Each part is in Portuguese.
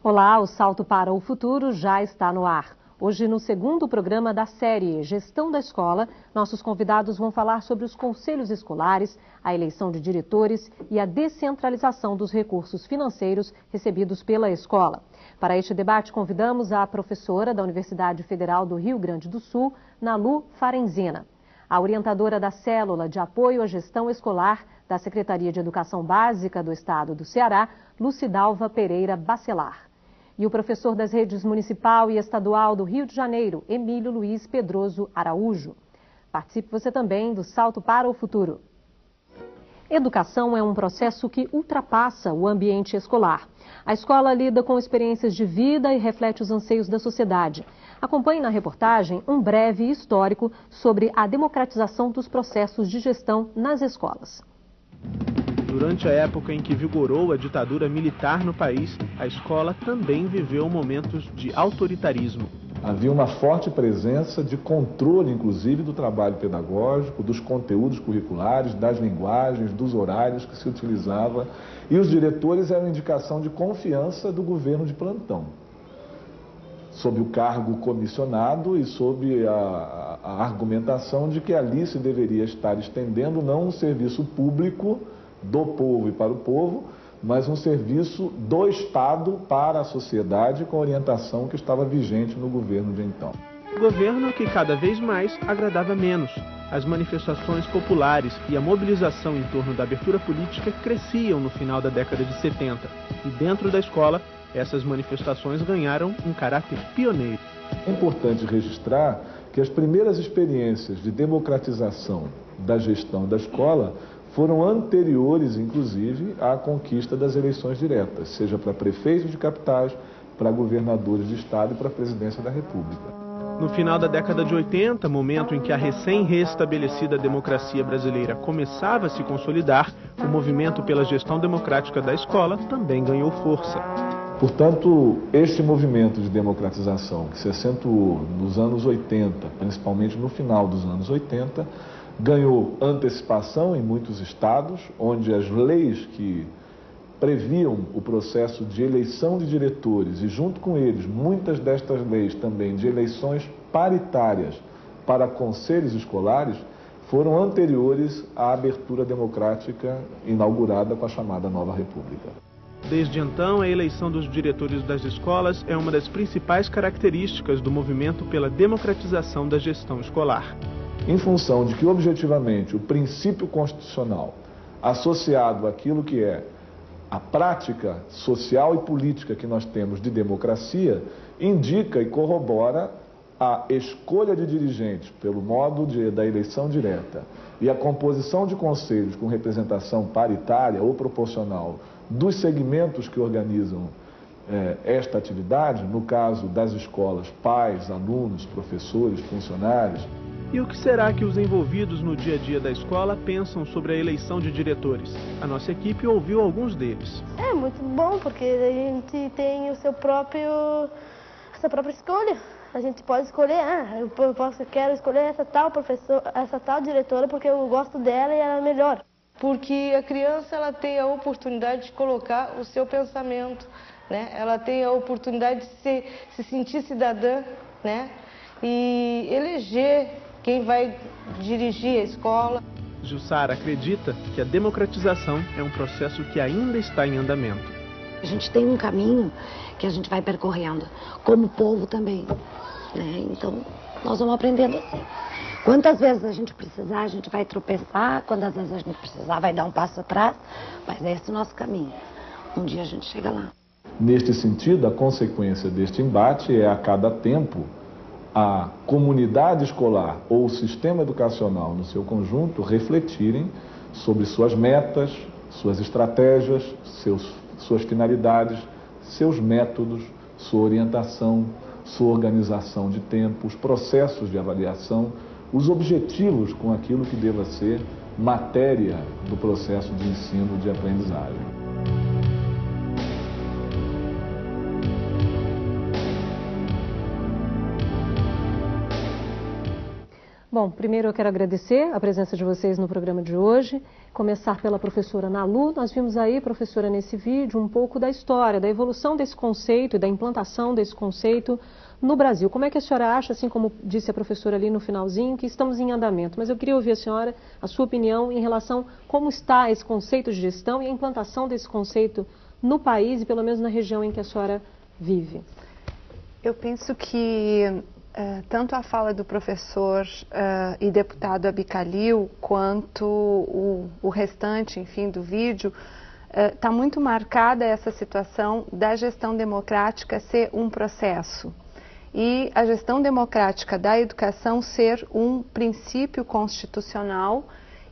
Olá, o Salto para o Futuro já está no ar. Hoje, no segundo programa da série Gestão da Escola, nossos convidados vão falar sobre os conselhos escolares, a eleição de diretores e a descentralização dos recursos financeiros recebidos pela escola. Para este debate, convidamos a professora da Universidade Federal do Rio Grande do Sul, Nalu Farenzina, a orientadora da Célula de Apoio à Gestão Escolar da Secretaria de Educação Básica do Estado do Ceará, Lucidalva Pereira Bacelar, e o professor das redes municipal e estadual do Rio de Janeiro, Emílio Luiz Pedroso Araújo. Participe você também do Salto para o Futuro. Educação é um processo que ultrapassa o ambiente escolar. A escola lida com experiências de vida e reflete os anseios da sociedade. Acompanhe na reportagem um breve histórico sobre a democratização dos processos de gestão nas escolas. Durante a época em que vigorou a ditadura militar no país, a escola também viveu momentos de autoritarismo. Havia uma forte presença de controle, inclusive, do trabalho pedagógico, dos conteúdos curriculares, das linguagens, dos horários que se utilizava. E os diretores eram indicação de confiança do governo de plantão, sob o cargo comissionado e sob a argumentação de que ali se deveria estar estendendo não um serviço público do povo e para o povo, mas um serviço do Estado para a sociedade com a orientação que estava vigente no governo de então. Governo que cada vez mais agradava menos. As manifestações populares e a mobilização em torno da abertura política cresciam no final da década de 70. E dentro da escola, essas manifestações ganharam um caráter pioneiro. É importante registrar que as primeiras experiências de democratização da gestão da escola foram anteriores, inclusive, à conquista das eleições diretas, seja para prefeitos de capitais, para governadores de estado e para a presidência da República. No final da década de 80, momento em que a recém-restabelecida democracia brasileira começava a se consolidar, o movimento pela gestão democrática da escola também ganhou força. Portanto, este movimento de democratização, que se acentuou nos anos 80, principalmente no final dos anos 80, ganhou antecipação em muitos estados, onde as leis que previam o processo de eleição de diretores e, junto com eles, muitas destas leis também de eleições paritárias para conselhos escolares, foram anteriores à abertura democrática inaugurada com a chamada Nova República. Desde então, a eleição dos diretores das escolas é uma das principais características do movimento pela democratização da gestão escolar. Em função de que, objetivamente, o princípio constitucional associado àquilo que é a prática social e política que nós temos de democracia, indica e corrobora a escolha de dirigentes pelo modo da eleição direta e a composição de conselhos com representação paritária ou proporcional dos segmentos que organizam esta atividade, no caso das escolas, pais, alunos, professores, funcionários. E o que será que os envolvidos no dia a dia da escola pensam sobre a eleição de diretores? A nossa equipe ouviu alguns deles. É muito bom, porque a gente tem essa própria escolha. A gente pode escolher, quero escolher essa tal professora, essa tal diretora, porque eu gosto dela e ela é melhor. Porque a criança ela tem a oportunidade de colocar o seu pensamento, né? Ela tem a oportunidade de se sentir cidadã, né? E eleger quem vai dirigir a escola. Jussara acredita que a democratização é um processo que ainda está em andamento. A gente tem um caminho que a gente vai percorrendo, como povo também, né? Então, nós vamos aprendendo assim. Quantas vezes a gente precisar, a gente vai tropeçar, quantas vezes a gente precisar, vai dar um passo atrás, mas é esse o nosso caminho. Um dia a gente chega lá. Neste sentido, a consequência deste embate é, a cada tempo, a comunidade escolar ou o sistema educacional no seu conjunto refletirem sobre suas metas, suas estratégias, suas finalidades, seus métodos, sua orientação, sua organização de tempo, os processos de avaliação, os objetivos com aquilo que deva ser matéria do processo de ensino e de aprendizagem. Bom, primeiro eu quero agradecer a presença de vocês no programa de hoje. Começar pela professora Nalu. Nós vimos aí, professora, nesse vídeo, um pouco da história, da evolução desse conceito e da implantação desse conceito no Brasil. Como é que a senhora acha, assim como disse a professora ali no finalzinho, que estamos em andamento? Mas eu queria ouvir a senhora, a sua opinião em relação a como está esse conceito de gestão e a implantação desse conceito no país e pelo menos na região em que a senhora vive. Eu penso que tanto a fala do professor e deputado Abicalil, quanto o restante, enfim, do vídeo, está muito marcada essa situação da gestão democrática ser um processo. E a gestão democrática da educação ser um princípio constitucional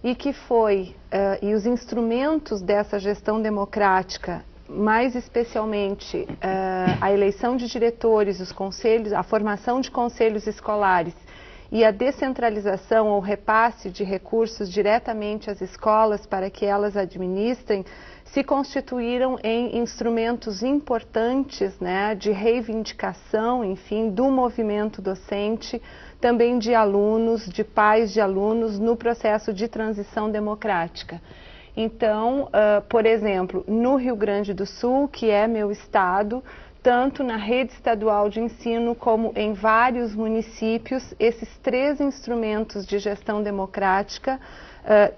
e que foi, e os instrumentos dessa gestão democrática, mais especialmente a eleição de diretores, os conselhos, a formação de conselhos escolares e a descentralização ou repasse de recursos diretamente às escolas para que elas administrem, se constituíram em instrumentos importantes, né, de reivindicação, enfim, do movimento docente, também de alunos, de pais de alunos no processo de transição democrática. Então, por exemplo, no Rio Grande do Sul, que é meu estado, tanto na rede estadual de ensino como em vários municípios, esses 3 instrumentos de gestão democrática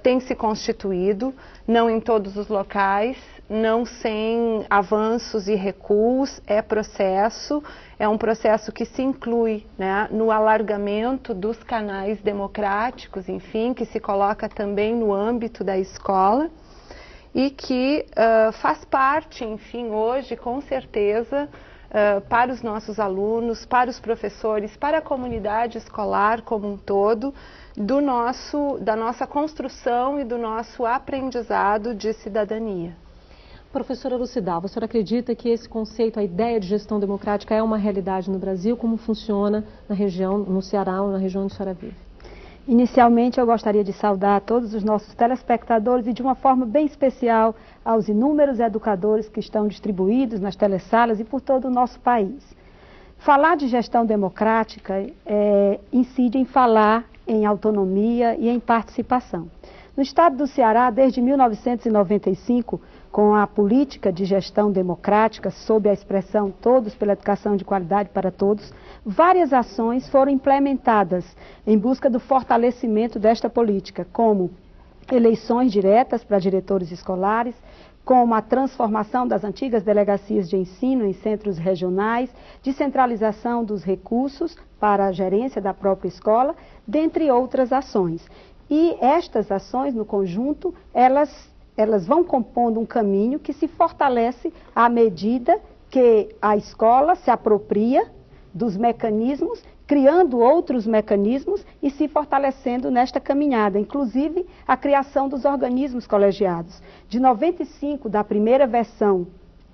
têm se constituído, não em todos os locais, não sem avanços e recuos, é um processo que se inclui, né, no alargamento dos canais democráticos, enfim, que se coloca também no âmbito da escola e que faz parte, enfim, hoje, com certeza, para os nossos alunos, para os professores, para a comunidade escolar como um todo, da nossa construção e do nosso aprendizado de cidadania. Professora Lucidal, a senhora acredita que esse conceito, a ideia de gestão democrática é uma realidade no Brasil? Como funciona na região, no Ceará ou na região onde a senhora vive? Inicialmente, eu gostaria de saudar todos os nossos telespectadores e, de uma forma bem especial, aos inúmeros educadores que estão distribuídos nas telesalas e por todo o nosso país. Falar de gestão democrática incide em falar em autonomia e em participação. No estado do Ceará, desde 1995, com a política de gestão democrática, sob a expressão Todos pela Educação de Qualidade para Todos, várias ações foram implementadas em busca do fortalecimento desta política, como eleições diretas para diretores escolares, como a transformação das antigas delegacias de ensino em centros regionais, descentralização dos recursos para a gerência da própria escola, dentre outras ações. E estas ações, no conjunto, elas vão compondo um caminho que se fortalece à medida que a escola se apropria dos mecanismos, criando outros mecanismos e se fortalecendo nesta caminhada, inclusive a criação dos organismos colegiados. De 95, da primeira versão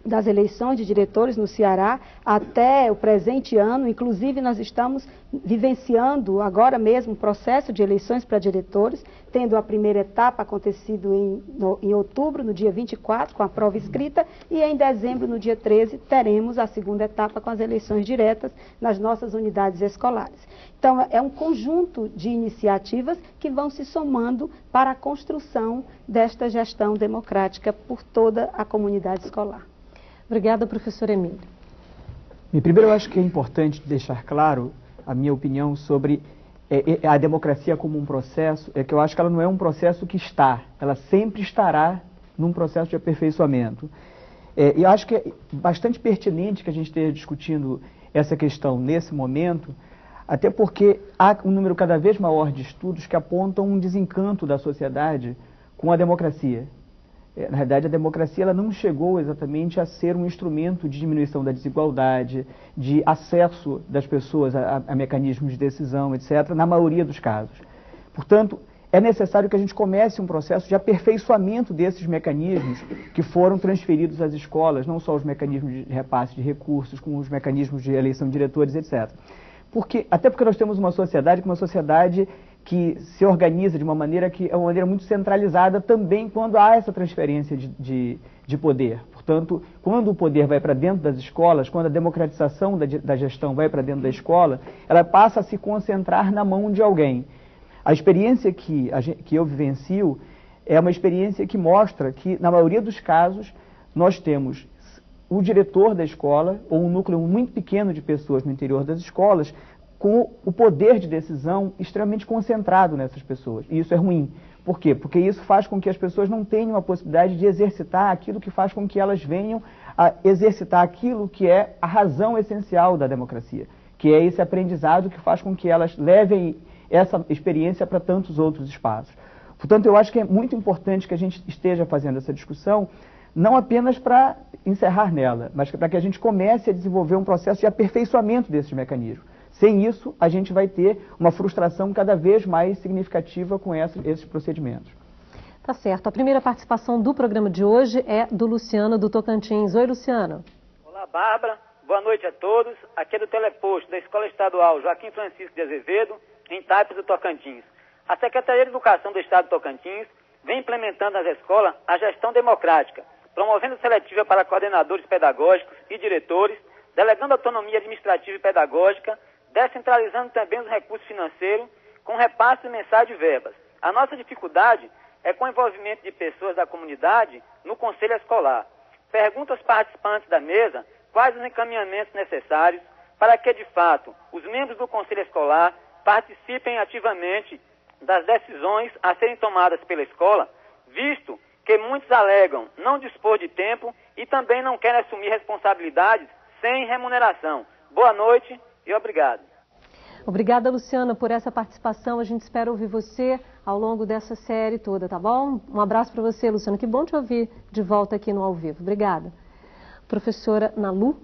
das eleições de diretores no Ceará até o presente ano, inclusive nós estamos vivenciando agora mesmo o processo de eleições para diretores, tendo a primeira etapa acontecido em outubro, no dia 24, com a prova escrita, e em dezembro, no dia 13, teremos a segunda etapa com as eleições diretas nas nossas unidades escolares. Então, é um conjunto de iniciativas que vão se somando para a construção desta gestão democrática por toda a comunidade escolar. Obrigada, professora Emília. Primeiro, eu acho que é importante deixar claro a minha opinião sobre a democracia como um processo, que eu acho que ela não é um processo que ela sempre estará num processo de aperfeiçoamento. E eu acho que é bastante pertinente que a gente esteja discutindo essa questão nesse momento, até porque há um número cada vez maior de estudos que apontam um desencanto da sociedade com a democracia. Na verdade, a democracia ela não chegou exatamente a ser um instrumento de diminuição da desigualdade, de acesso das pessoas a mecanismos de decisão, etc., na maioria dos casos. Portanto, é necessário que a gente comece um processo de aperfeiçoamento desses mecanismos que foram transferidos às escolas, não só os mecanismos de repasse de recursos, como os mecanismos de eleição de diretores, etc. Até porque nós temos uma sociedade que se organiza de uma maneira que é uma maneira muito centralizada também quando há essa transferência de poder. Portanto, quando o poder vai para dentro das escolas, quando a democratização da gestão vai para dentro da escola, ela passa a se concentrar na mão de alguém. A experiência que eu vivencio é uma experiência que mostra que, na maioria dos casos, nós temos o diretor da escola, ou um núcleo muito pequeno de pessoas no interior das escolas, com o poder de decisão extremamente concentrado nessas pessoas. E isso é ruim. Por quê? Porque isso faz com que as pessoas não tenham a possibilidade de exercitar aquilo que faz com que elas venham a exercitar aquilo que é a razão essencial da democracia, que é esse aprendizado que faz com que elas levem essa experiência para tantos outros espaços. Portanto, eu acho que é muito importante que a gente esteja fazendo essa discussão, não apenas para encerrar nela, mas para que a gente comece a desenvolver um processo de aperfeiçoamento desses mecanismos. Sem isso, a gente vai ter uma frustração cada vez mais significativa com esses procedimentos. Tá certo. A primeira participação do programa de hoje é do Luciano, do Tocantins. Oi, Luciano. Olá, Bárbara. Boa noite a todos. Aqui é do Teleposto, da Escola Estadual Joaquim Francisco de Azevedo, em Tapes do Tocantins. A Secretaria de Educação do Estado do Tocantins vem implementando nas escolas a gestão democrática, promovendo seletiva para coordenadores pedagógicos e diretores, delegando autonomia administrativa e pedagógica, descentralizando também os recursos financeiros com repasse mensais de verbas. A nossa dificuldade é com o envolvimento de pessoas da comunidade no conselho escolar. Pergunta aos participantes da mesa quais os encaminhamentos necessários para que, de fato, os membros do conselho escolar participem ativamente das decisões a serem tomadas pela escola, visto que muitos alegam não dispor de tempo e também não querem assumir responsabilidades sem remuneração. Boa noite e obrigado. Obrigada, Luciana, por essa participação. A gente espera ouvir você ao longo dessa série toda, tá bom? Um abraço para você, Luciana. Que bom te ouvir de volta aqui no Ao Vivo. Obrigada. Professora Nalu.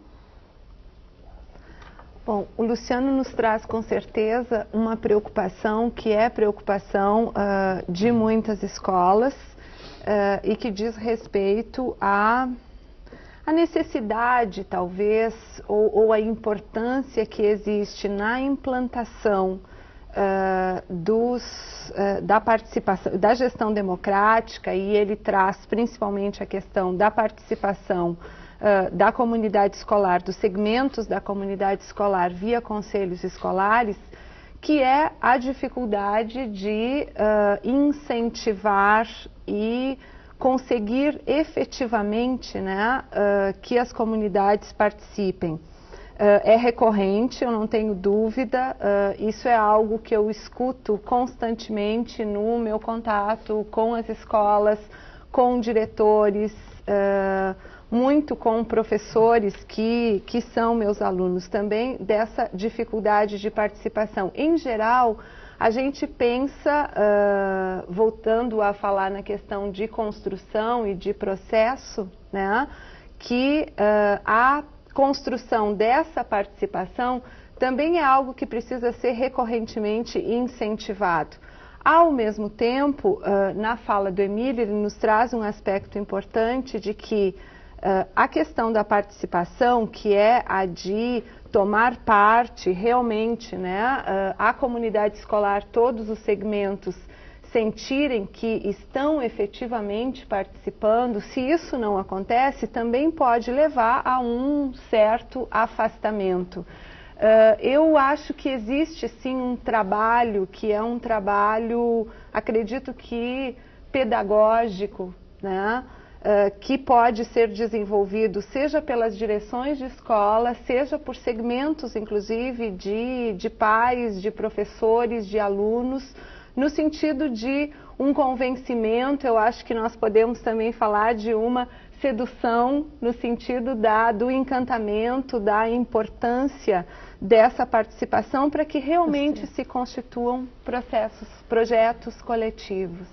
Bom, o Luciano nos traz com certeza uma preocupação que é preocupação de muitas escolas e que diz respeito à necessidade, talvez, ou a importância que existe na implantação da participação, da gestão democrática, e ele traz principalmente a questão da participação da comunidade escolar, dos segmentos da comunidade escolar via conselhos escolares, que é a dificuldade de incentivar e conseguir efetivamente, né, que as comunidades participem. É recorrente, eu não tenho dúvida, isso é algo que eu escuto constantemente no meu contato com as escolas, com diretores, muito com professores que são meus alunos também, dessa dificuldade de participação. Em geral, a gente pensa, voltando a falar na questão de construção e de processo, né, que a construção dessa participação também é algo que precisa ser recorrentemente incentivado. Ao mesmo tempo, na fala do Emílio, ele nos traz um aspecto importante de que a questão da participação, que é a de tomar parte realmente, né, a comunidade escolar, todos os segmentos sentirem que estão efetivamente participando, se isso não acontece, também pode levar a um certo afastamento. Eu acho que existe sim um trabalho, que é um trabalho, acredito que pedagógico, né? Que pode ser desenvolvido seja pelas direções de escola, seja por segmentos, inclusive, de pais, de professores, de alunos, no sentido de um convencimento. Eu acho que nós podemos também falar de uma sedução, no sentido do encantamento, da importância dessa participação para que realmente se constituam projetos coletivos.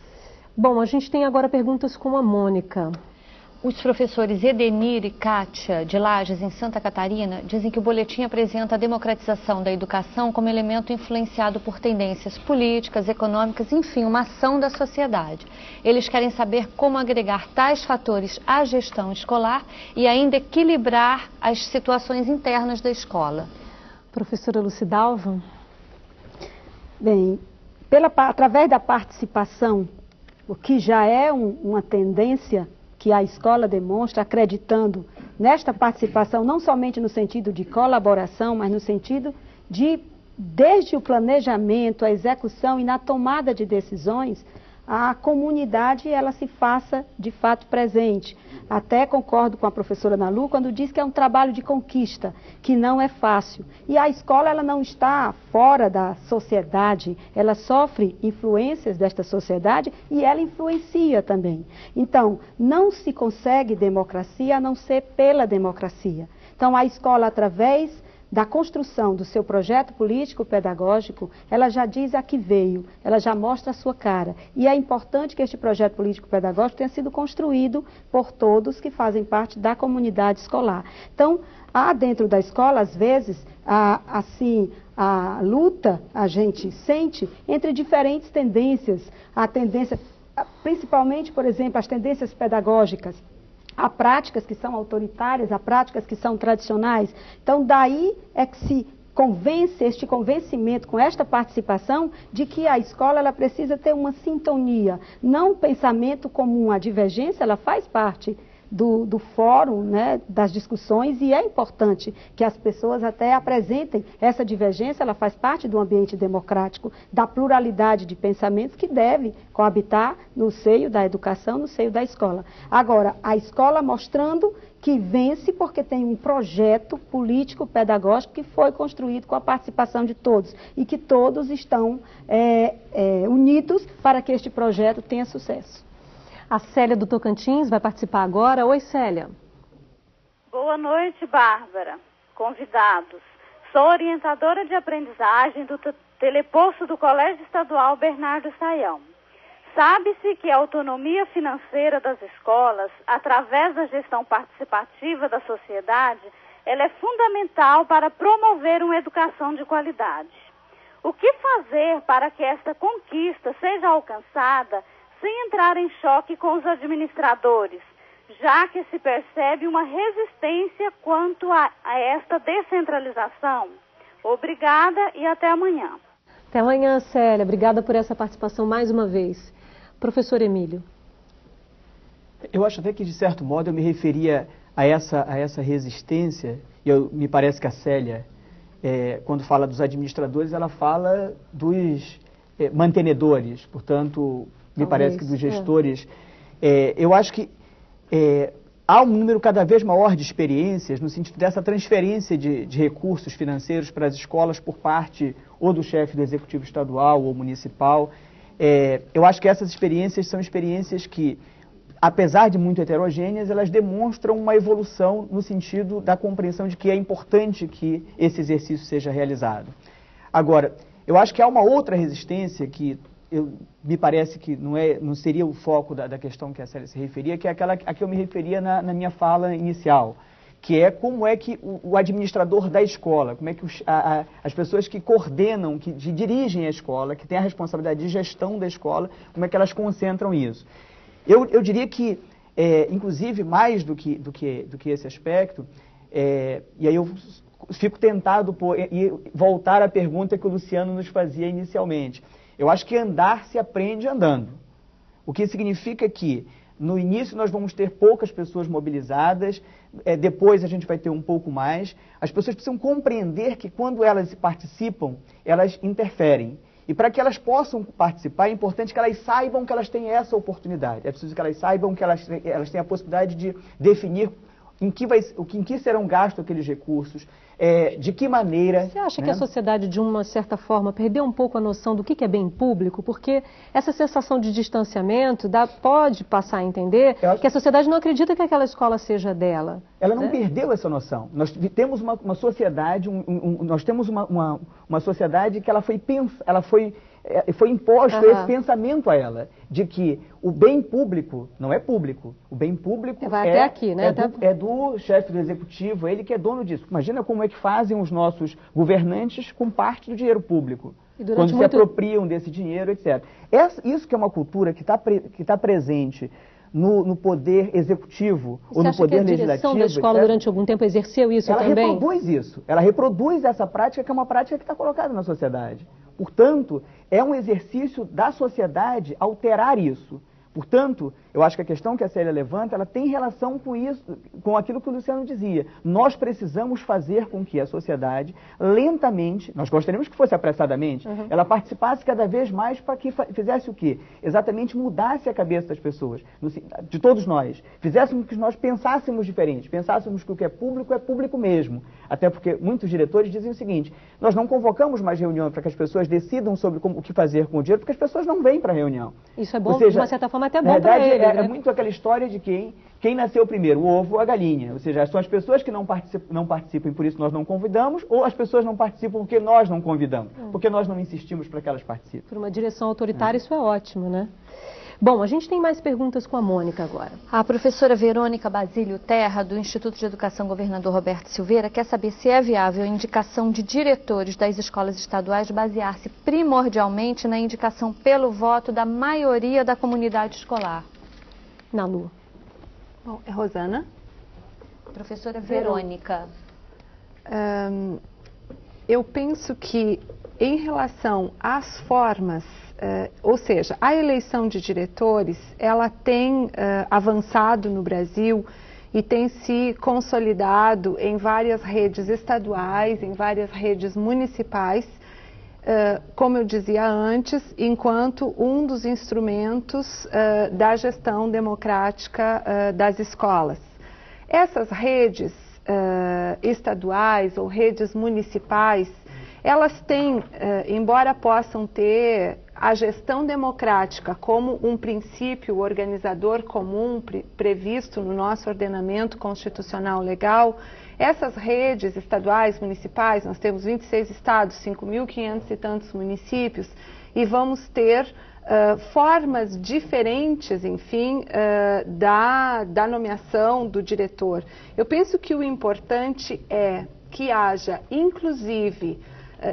Bom, a gente tem agora perguntas com a Mônica. Os professores Edenir e Kátia, de Lages, em Santa Catarina, dizem que o boletim apresenta a democratização da educação como elemento influenciado por tendências políticas, econômicas, enfim, uma ação da sociedade. Eles querem saber como agregar tais fatores à gestão escolar e ainda equilibrar as situações internas da escola. Professora Lucidalva? Bem, através da participação, o que já é uma tendência que a escola demonstra, acreditando nesta participação, não somente no sentido de colaboração, mas no sentido de desde o planejamento, a execução e na tomada de decisões, a comunidade ela se faça de fato presente. Até concordo com a professora Ana Lu quando diz que é um trabalho de conquista, que não é fácil. E a escola ela não está fora da sociedade, ela sofre influências desta sociedade e ela influencia também. Então, não se consegue democracia a não ser pela democracia. Então, a escola, através da construção do seu projeto político-pedagógico, ela já diz a que veio, ela já mostra a sua cara. E é importante que este projeto político-pedagógico tenha sido construído por todos que fazem parte da comunidade escolar. Então, há dentro da escola, às vezes, a luta, a gente sente, entre diferentes tendências. A tendência, principalmente, por exemplo, as tendências pedagógicas. Há práticas que são autoritárias, há práticas que são tradicionais. Então, daí é que se convence, este convencimento com esta participação de que a escola ela precisa ter uma sintonia, não um pensamento comum. A divergência ela faz parte do fórum, né, das discussões, e é importante que as pessoas até apresentem essa divergência, ela faz parte do ambiente democrático, da pluralidade de pensamentos que deve coabitar no seio da educação, no seio da escola. Agora, a escola mostrando que vence porque tem um projeto político-pedagógico que foi construído com a participação de todos e que todos estão unidos para que este projeto tenha sucesso. A Célia do Tocantins vai participar agora. Oi, Célia. Boa noite, Bárbara. Convidados. Sou orientadora de aprendizagem do teleposto do Colégio Estadual Bernardo Sayão. Sabe-se que a autonomia financeira das escolas, através da gestão participativa da sociedade, ela é fundamental para promover uma educação de qualidade. O que fazer para que esta conquista seja alcançada sem entrar em choque com os administradores, já que se percebe uma resistência quanto a esta descentralização? Obrigada e até amanhã. Até amanhã, Célia. Obrigada por essa participação mais uma vez. Professor Emílio. Eu acho até que, de certo modo, eu me referia a essa resistência, e me parece que a Célia, quando fala dos administradores, ela fala dos mantenedores, portanto, me parece que dos gestores. Eu acho que há um número cada vez maior de experiências no sentido dessa transferência de recursos financeiros para as escolas por parte ou do chefe do executivo estadual ou municipal. Eu acho que essas experiências são experiências que, apesar de muito heterogêneas, elas demonstram uma evolução no sentido da compreensão de que é importante que esse exercício seja realizado. Agora, eu acho que há uma outra resistência que me parece que não seria o foco da questão que a Célia se referia, que é aquela a que eu me referia na minha fala inicial, que é como é que o administrador da escola, como é que as pessoas que coordenam, que dirigem a escola, que têm a responsabilidade de gestão da escola, como é que elas concentram isso. Eu diria que, inclusive, mais do que esse aspecto, e aí eu fico tentado e voltar à pergunta que o Luciano nos fazia inicialmente. Eu acho que andar se aprende andando, o que significa que no início nós vamos ter poucas pessoas mobilizadas, depois a gente vai ter um pouco mais. As pessoas precisam compreender que quando elas participam, elas interferem. E para que elas possam participar, é importante que elas saibam que elas têm essa oportunidade. É preciso que elas saibam que elas têm a possibilidade de definir em que serão gastos aqueles recursos, de que maneira... Você acha que a sociedade, de uma certa forma, perdeu um pouco a noção do que é bem público? Porque essa sensação de distanciamento pode passar a entender que a sociedade não acredita que aquela escola seja dela. Ela não perdeu essa noção. Nós temos uma sociedade, nós temos uma sociedade que ela foi imposto esse pensamento a ela, de que o bem público não é público. O bem público até aqui, né? É do chefe do executivo, ele que é dono disso. Imagina como é que fazem os nossos governantes com parte do dinheiro público, quando se apropriam desse dinheiro, etc. Isso que é uma cultura que está presente no poder executivo ou no poder legislativo. A direção da escola durante algum tempo exerceu isso também? Ela reproduz isso. Ela reproduz essa prática, que é uma prática que está colocada na sociedade. Portanto, é um exercício da sociedade alterar isso. Portanto, Eu acho que a questão que a Célia levanta, ela tem relação com isso, com aquilo que o Luciano dizia. Nós precisamos fazer com que a sociedade, lentamente, nós gostaríamos que fosse apressadamente, ela participasse cada vez mais para que fizesse o quê? Exatamente mudasse a cabeça das pessoas, de todos nós. Fizéssemos que nós pensássemos diferente, pensássemos que o que é público mesmo. Até porque muitos diretores dizem o seguinte, nós não convocamos mais reuniões para que as pessoas decidam sobre o que fazer com o dinheiro, porque as pessoas não vêm para a reunião. Isso é bom, ou seja, de uma certa forma até bom para eles, né? É muito aquela história de quem nasceu primeiro, o ovo ou a galinha. Ou seja, são as pessoas que não participam e por isso nós não convidamos, ou as pessoas não participam porque nós não convidamos, porque nós não insistimos para que elas participem. Por uma direção autoritária, isso é ótimo, né? Bom, a gente tem mais perguntas com a Mônica agora. A professora Verônica Basílio Terra, do Instituto de Educação Governador Roberto Silveira, quer saber se é viável a indicação de diretores das escolas estaduais basear-se primordialmente na indicação pelo voto da maioria da comunidade escolar. Nalu. Bom, é Rosana. Professora Verônica. Eu penso que em relação às formas, ou seja, a eleição de diretores, ela tem avançado no Brasil e tem se consolidado em várias redes estaduais, em várias redes municipais, como eu dizia antes, enquanto um dos instrumentos da gestão democrática das escolas. Essas redes estaduais ou redes municipais, elas têm, embora possam ter a gestão democrática como um princípio organizador comum previsto no nosso ordenamento constitucional legal, essas redes estaduais, municipais, nós temos 26 estados, 5.500 e tantos municípios, e vamos ter formas diferentes, enfim, da nomeação do diretor. Eu penso que o importante é que haja, inclusive,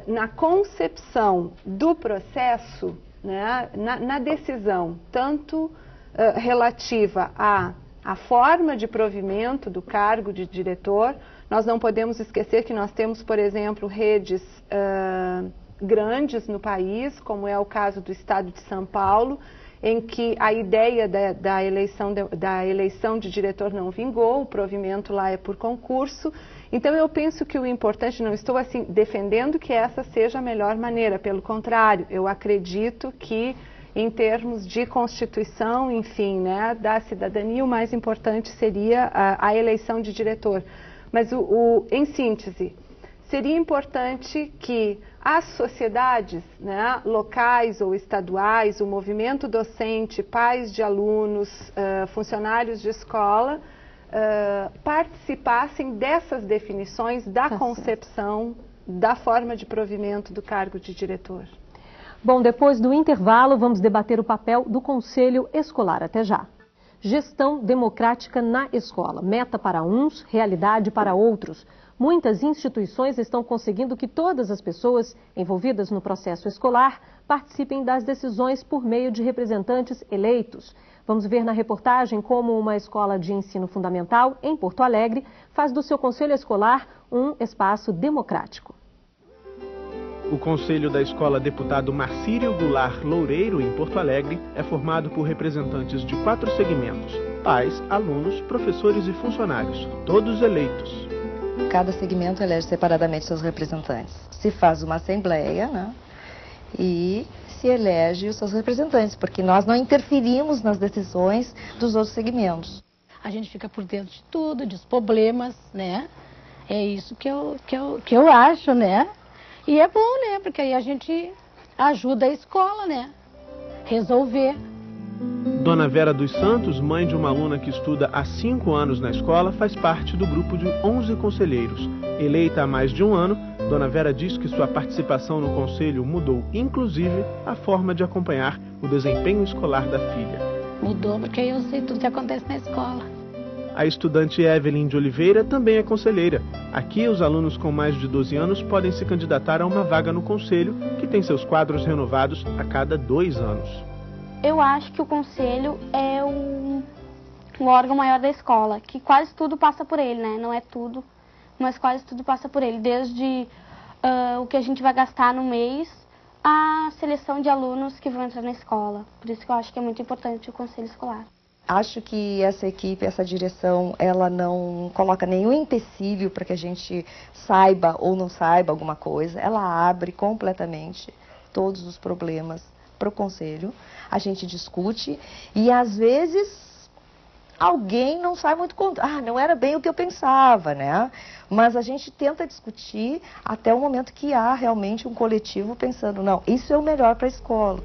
na concepção do processo, né, na decisão, tanto relativa à forma de provimento do cargo de diretor, nós não podemos esquecer que nós temos, por exemplo, redes grandes no país, como é o caso do estado de São Paulo, em que a ideia da eleição de diretor não vingou, o provimento lá é por concurso. Então eu penso que o importante, não estou assim defendendo que essa seja a melhor maneira, pelo contrário, eu acredito que em termos de constituição, enfim, né, da cidadania, o mais importante seria a eleição de diretor. Mas em síntese, seria importante que as sociedades, né, locais ou estaduais, o movimento docente, pais de alunos, funcionários de escola, participassem dessas definições da concepção da forma de provimento do cargo de diretor. Bom, depois do intervalo, vamos debater o papel do Conselho Escolar. Até já. Gestão democrática na escola. Meta para uns, realidade para outros. Muitas instituições estão conseguindo que todas as pessoas envolvidas no processo escolar participem das decisões por meio de representantes eleitos. Vamos ver na reportagem como uma escola de ensino fundamental em Porto Alegre faz do seu conselho escolar um espaço democrático. O conselho da escola Deputado Marcírio Goulart Loureiro, em Porto Alegre, é formado por representantes de 4 segmentos: pais, alunos, professores e funcionários, todos eleitos. Cada segmento elege separadamente seus representantes. Se faz uma assembleia, né, e se elege os seus representantes, porque nós não interferimos nas decisões dos outros segmentos. A gente fica por dentro de tudo, dos problemas, né? É isso que eu acho, né? E é bom, né? Porque aí a gente ajuda a escola, né? Resolver. Dona Vera dos Santos, mãe de uma aluna que estuda há 5 anos na escola, faz parte do grupo de 11 conselheiros. Eleita há mais de um ano, Dona Vera diz que sua participação no conselho mudou, inclusive, a forma de acompanhar o desempenho escolar da filha. Mudou porque eu sei tudo que acontece na escola. A estudante Evelyn de Oliveira também é conselheira. Aqui, os alunos com mais de 12 anos podem se candidatar a uma vaga no conselho, que tem seus quadros renovados a cada 2 anos. Eu acho que o conselho é o órgão maior da escola, que quase tudo passa por ele, né? Não é tudo, mas quase tudo passa por ele, desde o que a gente vai gastar no mês, a seleção de alunos que vão entrar na escola. Por isso que eu acho que é muito importante o conselho escolar. Acho que essa equipe, essa direção, ela não coloca nenhum empecilho para que a gente saiba ou não saiba alguma coisa. Ela abre completamente todos os problemas para o conselho. A gente discute e, às vezes, alguém não sai muito contra. Não era bem o que eu pensava, né? Mas a gente tenta discutir até o momento que há realmente um coletivo pensando, não, isso é o melhor para a escola.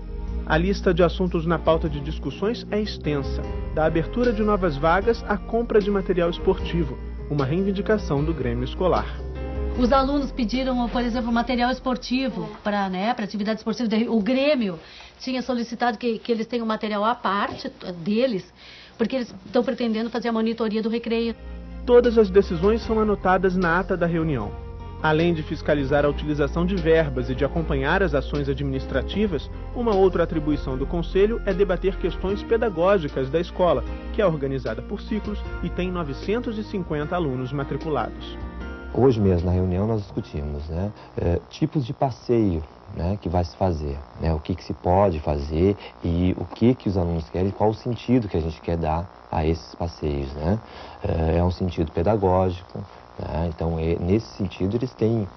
A lista de assuntos na pauta de discussões é extensa, da abertura de novas vagas à compra de material esportivo, uma reivindicação do Grêmio Escolar. Os alunos pediram, por exemplo, material esportivo para atividade esportiva. O Grêmio tinha solicitado que eles tenham material à parte deles, porque eles estão pretendendo fazer a monitoria do recreio. Todas as decisões são anotadas na ata da reunião. Além de fiscalizar a utilização de verbas e de acompanhar as ações administrativas, uma outra atribuição do Conselho é debater questões pedagógicas da escola, que é organizada por ciclos e tem 950 alunos matriculados. Hoje mesmo, na reunião, nós discutimos tipos de passeio que vai se fazer, o que se pode fazer e o que os alunos querem, qual o sentido que a gente quer dar a esses passeios. É um sentido pedagógico, então nesse sentido eles têm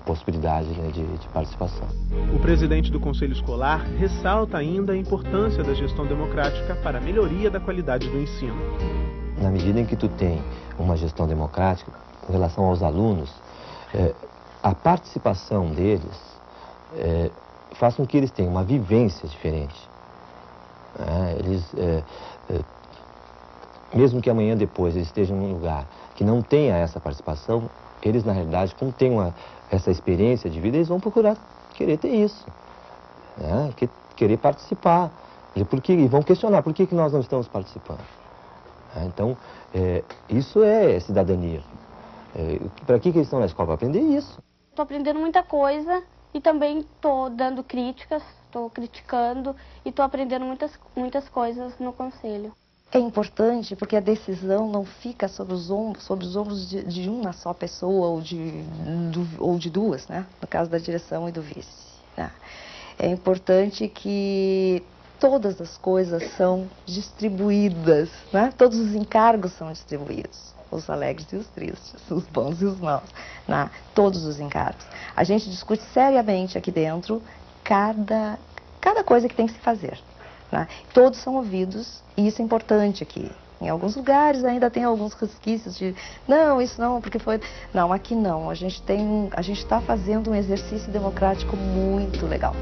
possibilidade de participação. O presidente do Conselho Escolar ressalta ainda a importância da gestão democrática para a melhoria da qualidade do ensino. Na medida em que tu tem uma gestão democrática, com relação aos alunos, a participação deles faz com que eles tenham uma vivência diferente. Mesmo que amanhã depois eles estejam num lugar que não tenha essa participação, eles na realidade, como têm essa experiência de vida, eles vão procurar querer ter isso, querer participar, e vão questionar por que nós não estamos participando. Então, isso é cidadania. Para que eles estão na escola? Para aprender isso. Estou aprendendo muita coisa e também estou dando críticas, estou criticando e estou aprendendo muitas coisas no conselho. É importante porque a decisão não fica sobre os ombros de uma só pessoa ou de duas, no caso da direção e do vice. É importante que todas as coisas são distribuídas, todos os encargos são distribuídos. Os alegres e os tristes, os bons e os maus, todos os encargos. A gente discute seriamente aqui dentro cada coisa que tem que se fazer. Todos são ouvidos e isso é importante aqui. Em alguns lugares ainda tem alguns resquícios de não, isso não, porque foi... Não, aqui não. A gente está fazendo um exercício democrático muito legal.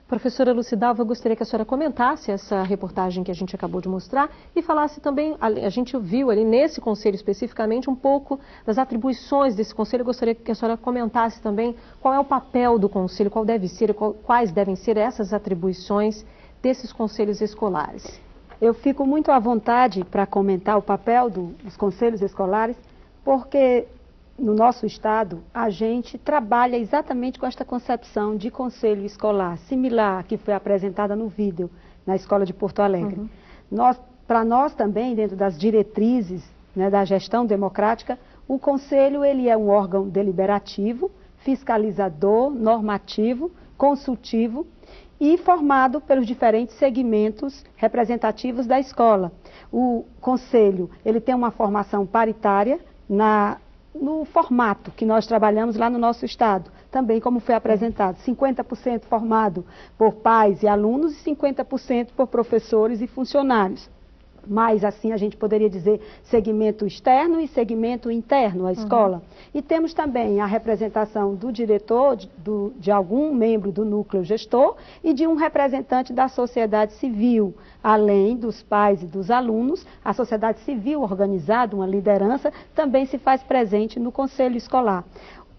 Professora Lucidalva, eu gostaria que a senhora comentasse essa reportagem que a gente acabou de mostrar e falasse também, a gente viu ali nesse conselho especificamente um pouco das atribuições desse conselho. Eu gostaria que a senhora comentasse também qual é o papel do conselho, quais devem ser essas atribuições desses conselhos escolares. Eu fico muito à vontade para comentar o papel dos conselhos escolares, porque no nosso estado, a gente trabalha exatamente com esta concepção de conselho escolar, similar que foi apresentada no vídeo na Escola de Porto Alegre. Para nós também, dentro das diretrizes da gestão democrática, o conselho ele é um órgão deliberativo, fiscalizador, normativo, consultivo e formado pelos diferentes segmentos representativos da escola. O conselho ele tem uma formação paritária no formato que nós trabalhamos lá no nosso estado, também como foi apresentado, 50% formado por pais e alunos e 50% por professores e funcionários. Mas assim a gente poderia dizer segmento externo e segmento interno à escola. E temos também a representação do diretor, de algum membro do núcleo gestor e de um representante da sociedade civil. Além dos pais e dos alunos, a sociedade civil organizada, uma liderança, também se faz presente no conselho escolar.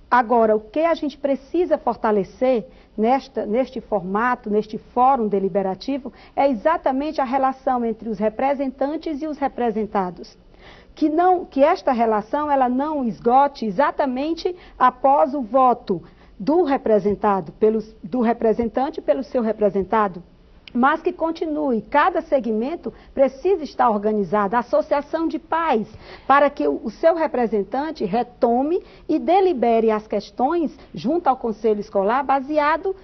Agora, o que a gente precisa fortalecer neste formato, neste fórum deliberativo, é exatamente a relação entre os representantes e os representados. Que esta relação ela não esgote exatamente após o voto do representante pelo seu representado. mas que continue. Cada segmento precisa estar organizado, a associação de pais, para que o seu representante retome e delibere as questões junto ao conselho escolar, baseado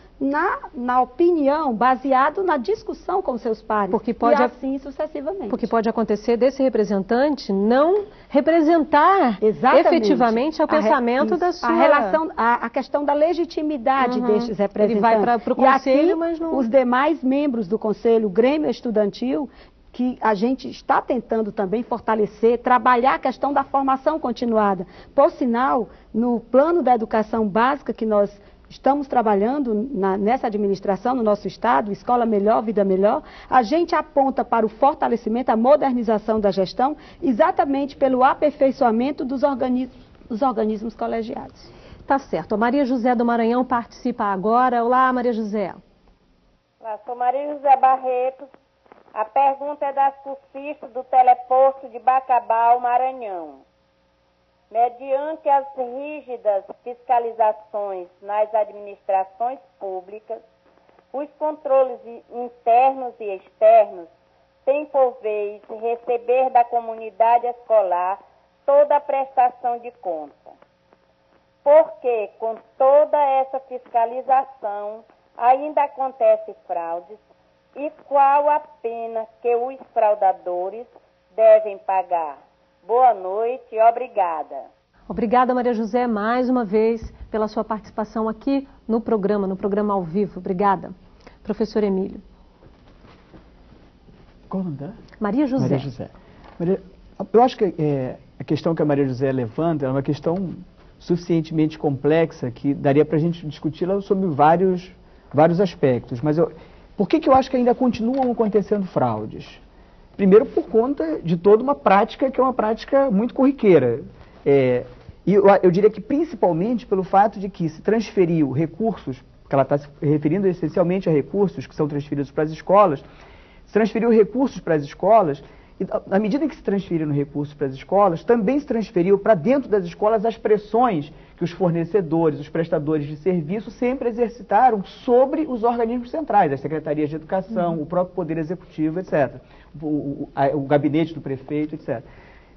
na opinião, baseado na discussão com seus pares, e assim sucessivamente. Porque pode acontecer desse representante não representar efetivamente o pensamento da sua... A questão da legitimidade destes representantes. Ele vai para o conselho, assim, mas não... os demais membros do conselho, o Grêmio Estudantil, que a gente está tentando também fortalecer, trabalhar a questão da formação continuada. Por sinal, no plano da educação básica que nós estamos trabalhando nessa administração, no nosso estado, Escola Melhor, Vida Melhor, a gente aponta para o fortalecimento, a modernização da gestão, exatamente pelo aperfeiçoamento dos organismos colegiados. Tá certo. A Maria José do Maranhão participa agora. Olá, Maria José. Olá, sou Maria José Barreto. A pergunta é das cursistas do teleposto de Bacabal, Maranhão. Mediante as rígidas fiscalizações nas administrações públicas, os controles internos e externos têm por vez receber da comunidade escolar toda a prestação de conta. Porque, com toda essa fiscalização, ainda acontecem fraudes, e qual a pena que os fraudadores devem pagar? Boa noite e obrigada. Obrigada, Maria José, mais uma vez pela sua participação aqui no programa ao vivo. Obrigada. Professor Emílio. Qual o nome dela? Maria José. Maria José. Eu acho que a questão que a Maria José levanta é uma questão suficientemente complexa que daria para a gente discuti-la sobre vários aspectos. Mas por que eu acho que ainda continuam acontecendo fraudes? Primeiro, por conta de toda uma prática que é uma prática muito corriqueira. E eu diria que principalmente pelo fato de que se transferiu recursos, que ela está se referindo essencialmente a recursos que são transferidos para as escolas, se transferiu recursos para as escolas, e na medida em que se transferiram recursos para as escolas, também se transferiu para dentro das escolas as pressões que os fornecedores, os prestadores de serviço sempre exercitaram sobre os organismos centrais, as secretarias de educação, o próprio Poder Executivo, etc., o gabinete do prefeito, etc.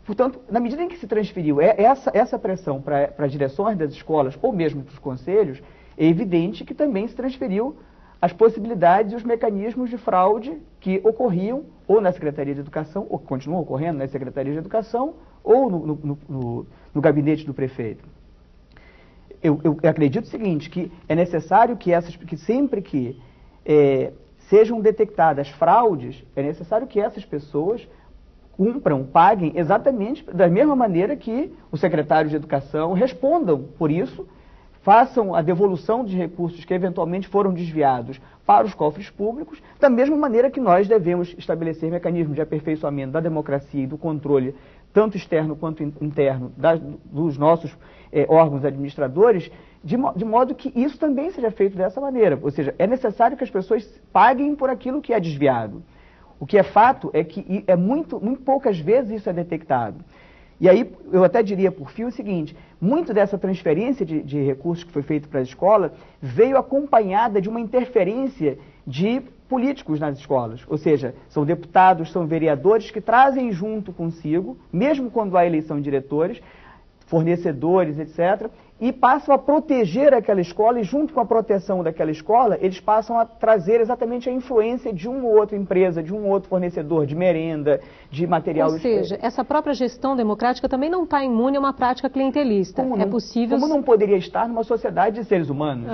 Portanto, na medida em que se transferiu essa pressão para as direções das escolas ou mesmo para os conselhos, é evidente que também se transferiu as possibilidades e os mecanismos de fraude que ocorriam ou na Secretaria de Educação, ou que continuam ocorrendo na Secretaria de Educação, ou no gabinete do prefeito. Eu acredito o seguinte, que é necessário que sempre que sejam detectadas fraudes, é necessário que essas pessoas paguem exatamente da mesma maneira que o secretário de Educação respondam por isso, façam a devolução de recursos que eventualmente foram desviados para os cofres públicos, da mesma maneira que nós devemos estabelecer mecanismos de aperfeiçoamento da democracia e do controle, tanto externo quanto interno, dos nossos órgãos administradores, de modo que isso também seja feito dessa maneira. Ou seja, é necessário que as pessoas paguem por aquilo que é desviado. O que é fato é que muito poucas vezes isso é detectado. E aí, eu até diria por fim o seguinte, muito dessa transferência de recursos que foi feita para a escola veio acompanhada de uma interferência de políticos nas escolas. Ou seja, são deputados, são vereadores que trazem junto consigo, mesmo quando há eleição de diretores, fornecedores, etc., e passam a proteger aquela escola, e junto com a proteção daquela escola, eles passam a trazer exatamente a influência de uma ou outra empresa, de um ou outro fornecedor de merenda, de material... Ou seja, essa própria gestão democrática também não está imune a uma prática clientelista. É possível... Como não poderia estar numa sociedade de seres humanos.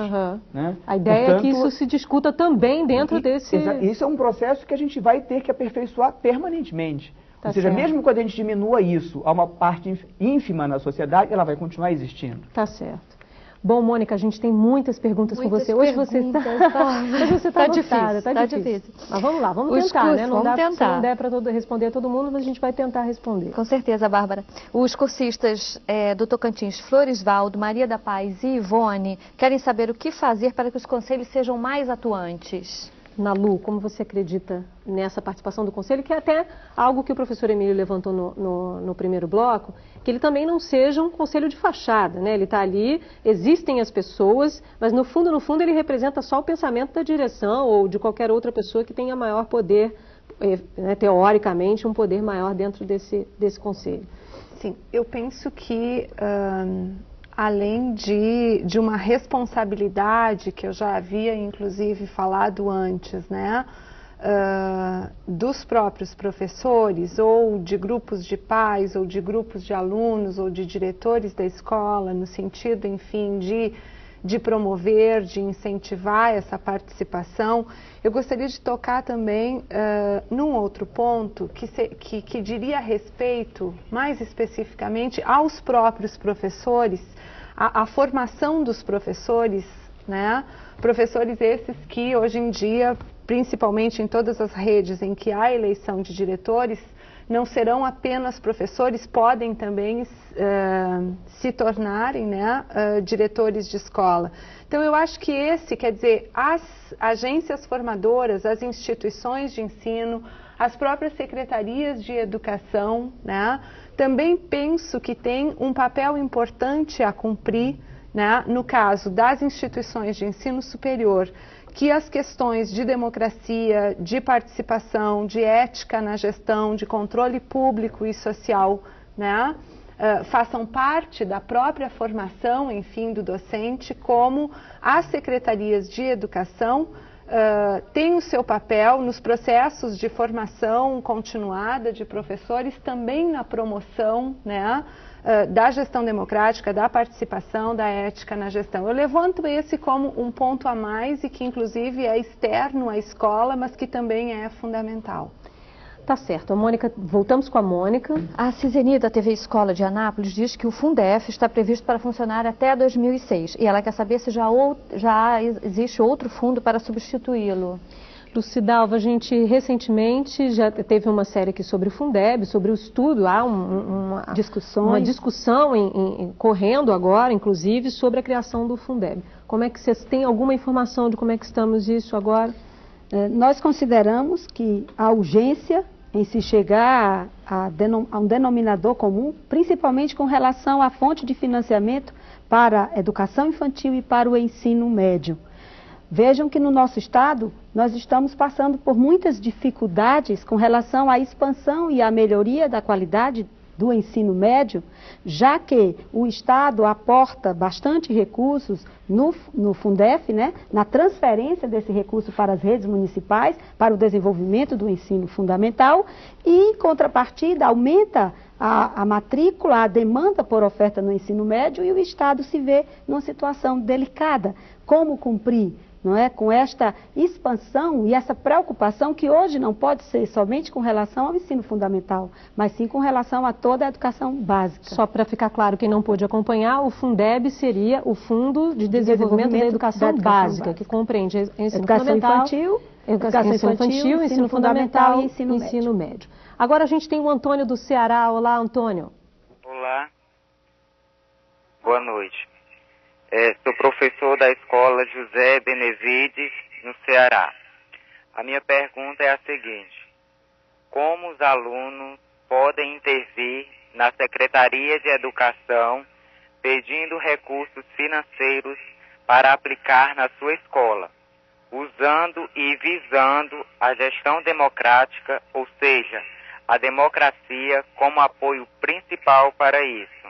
Né? A ideia é que isso se discuta também dentro desse... Isso é um processo que a gente vai ter que aperfeiçoar permanentemente. Ou seja, mesmo quando a gente diminua isso a uma parte ínfima na sociedade, ela vai continuar existindo. Tá certo. Bom, Mônica, a gente tem muitas perguntas com você. Hoje você está difícil, tá difícil. Mas vamos lá, vamos tentar, né? Não dá, se não der para responder a todo mundo, mas a gente vai tentar responder. Com certeza, Bárbara. Os cursistas do Tocantins, Floresvaldo, Maria da Paz e Ivone, querem saber o que fazer para que os conselhos sejam mais atuantes. Nalu, como você acredita nessa participação do Conselho, que é até algo que o professor Emílio levantou no primeiro bloco, que ele também não seja um conselho de fachada, né? Ele está ali, existem as pessoas, mas no fundo, ele representa só o pensamento da direção ou de qualquer outra pessoa que tenha maior poder, né, teoricamente, um poder maior dentro desse conselho. Sim, eu penso que além de uma responsabilidade que eu já havia inclusive falado antes, né, dos próprios professores ou de grupos de pais ou de grupos de alunos ou de diretores da escola, no sentido, enfim, de promover, de incentivar essa participação, eu gostaria de tocar também num outro ponto que diria respeito, mais especificamente, aos próprios professores, a formação dos professores, né? Professores esses que hoje em dia, principalmente em todas as redes em que há eleição de diretores, não serão apenas professores, podem também se tornarem, né, diretores de escola. Então, eu acho que quer dizer, as agências formadoras, as instituições de ensino, as próprias secretarias de educação, né, também penso que tem um papel importante a cumprir, né, no caso das instituições de ensino superior, que as questões de democracia, de participação, de ética na gestão, de controle público e social, né, façam parte da própria formação, enfim, do docente, como as secretarias de educação têm o seu papel nos processos de formação continuada de professores, também na promoção, né, da gestão democrática, da participação, da ética na gestão. Eu levanto esse como um ponto a mais e que inclusive é externo à escola, mas que também é fundamental. Tá certo. A Mônica, voltamos com a Mônica. A Ciseni da TV Escola de Anápolis diz que o Fundef está previsto para funcionar até 2006 e ela quer saber se já existe outro fundo para substituí-lo. Lucidalva, a gente recentemente já teve uma série aqui sobre o Fundeb, sobre o estudo, há uma discussão correndo agora, inclusive, sobre a criação do Fundeb. Como é que vocês têm alguma informação de como é que estamos isso agora? Nós consideramos que a urgência em se chegar a um denominador comum, principalmente com relação à fonte de financiamento para a educação infantil e para o ensino médio. Vejam que no nosso estado nós estamos passando por muitas dificuldades com relação à expansão e à melhoria da qualidade do ensino médio, já que o estado aporta bastante recursos no Fundef, né, na transferência desse recurso para as redes municipais, para o desenvolvimento do ensino fundamental e, em contrapartida, aumenta a matrícula, a demanda por oferta no ensino médio e o estado se vê numa situação delicada. Como cumprir, não é, com esta expansão e essa preocupação que hoje não pode ser somente com relação ao ensino fundamental, mas sim com relação a toda a educação básica. Só para ficar claro, quem não pôde acompanhar, o Fundeb seria o Fundo de Desenvolvimento da Educação Básica, que compreende ensino fundamental, educação infantil, ensino fundamental e ensino médio. Agora a gente tem o Antônio do Ceará. Olá, Antônio. Olá. Boa noite. Sou professor da escola José Benevides, no Ceará. A minha pergunta é a seguinte: como os alunos podem intervir na Secretaria de Educação pedindo recursos financeiros para aplicar na sua escola, usando e visando a gestão democrática, ou seja, a democracia como apoio principal para isso?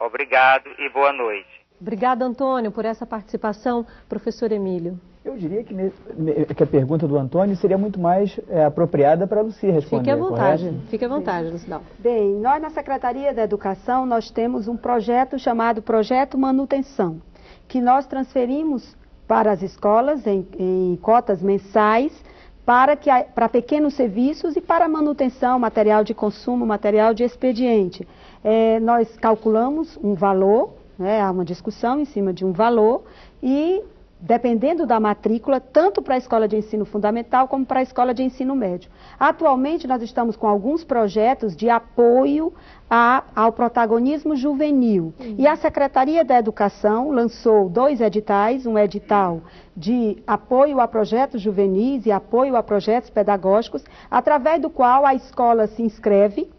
Obrigado e boa noite. Obrigada, Antônio, por essa participação. Professor Emílio. Eu diria que a pergunta do Antônio seria muito mais apropriada para a Lucia responder. Fique à vontade, correto? fique à vontade, Lucidal. Bem, nós na Secretaria da Educação, nós temos um projeto chamado Projeto Manutenção, que nós transferimos para as escolas em cotas mensais, para pequenos serviços e para manutenção, material de consumo, material de expediente. Nós calculamos um valor, há uma discussão em cima de um valor e dependendo da matrícula, tanto para a escola de ensino fundamental como para a escola de ensino médio. Atualmente, nós estamos com alguns projetos de apoio ao protagonismo juvenil. E a Secretaria da Educação lançou 2 editais, um edital de apoio a projetos juvenis e apoio a projetos pedagógicos, através do qual a escola se inscreve,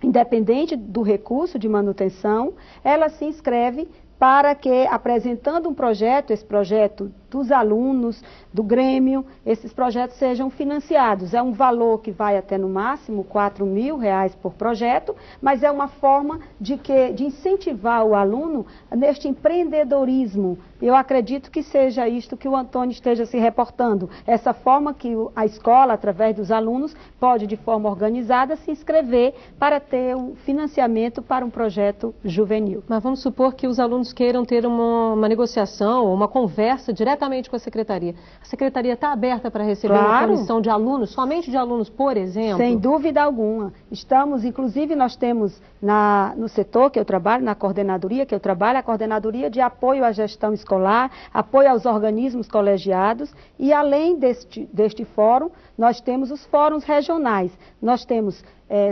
independente do recurso de manutenção, ela se inscreve para que, apresentando um projeto, esse projeto dos alunos, do Grêmio, esses projetos sejam financiados. É um valor que vai até no máximo R$4.000 por projeto, mas é uma forma de incentivar o aluno neste empreendedorismo. Eu acredito que seja isto que o Antônio esteja se reportando, essa forma que a escola, através dos alunos, pode de forma organizada se inscrever para ter um financiamento para um projeto juvenil. Mas vamos supor que os alunos queiram ter uma negociação, uma conversa diretamente com a Secretaria. A Secretaria está aberta para receber uma comissão de alunos, somente de alunos, por exemplo? Sem dúvida alguma. Estamos, inclusive, nós temos no setor que eu trabalho, na coordenadoria que eu trabalho, a coordenadoria de apoio à gestão escolar, apoio aos organismos colegiados, e além deste fórum, nós temos os fóruns regionais. Nós temos,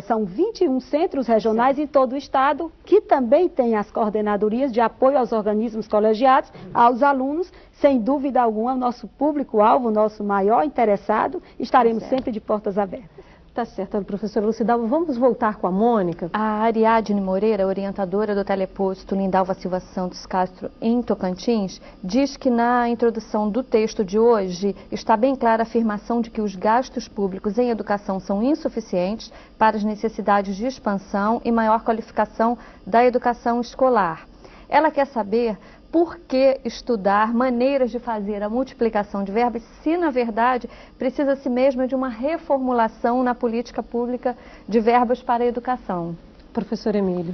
são 21 centros regionais em todo o estado, que também têm as coordenadorias de apoio aos organismos colegiados, aos alunos. Sem dúvida alguma, o nosso público-alvo, o nosso maior interessado, estaremos sempre de portas abertas. Tá certo, professora Lucidalva. Vamos voltar com a Mônica. A Ariadne Moreira, orientadora do teleposto Lindalva Silva Santos Castro, em Tocantins, diz que na introdução do texto de hoje está bem clara a afirmação de que os gastos públicos em educação são insuficientes para as necessidades de expansão e maior qualificação da educação escolar. Ela quer saber por que estudar maneiras de fazer a multiplicação de verbas se, na verdade, precisa-se mesmo de uma reformulação na política pública de verbas para a educação. Professor Emílio.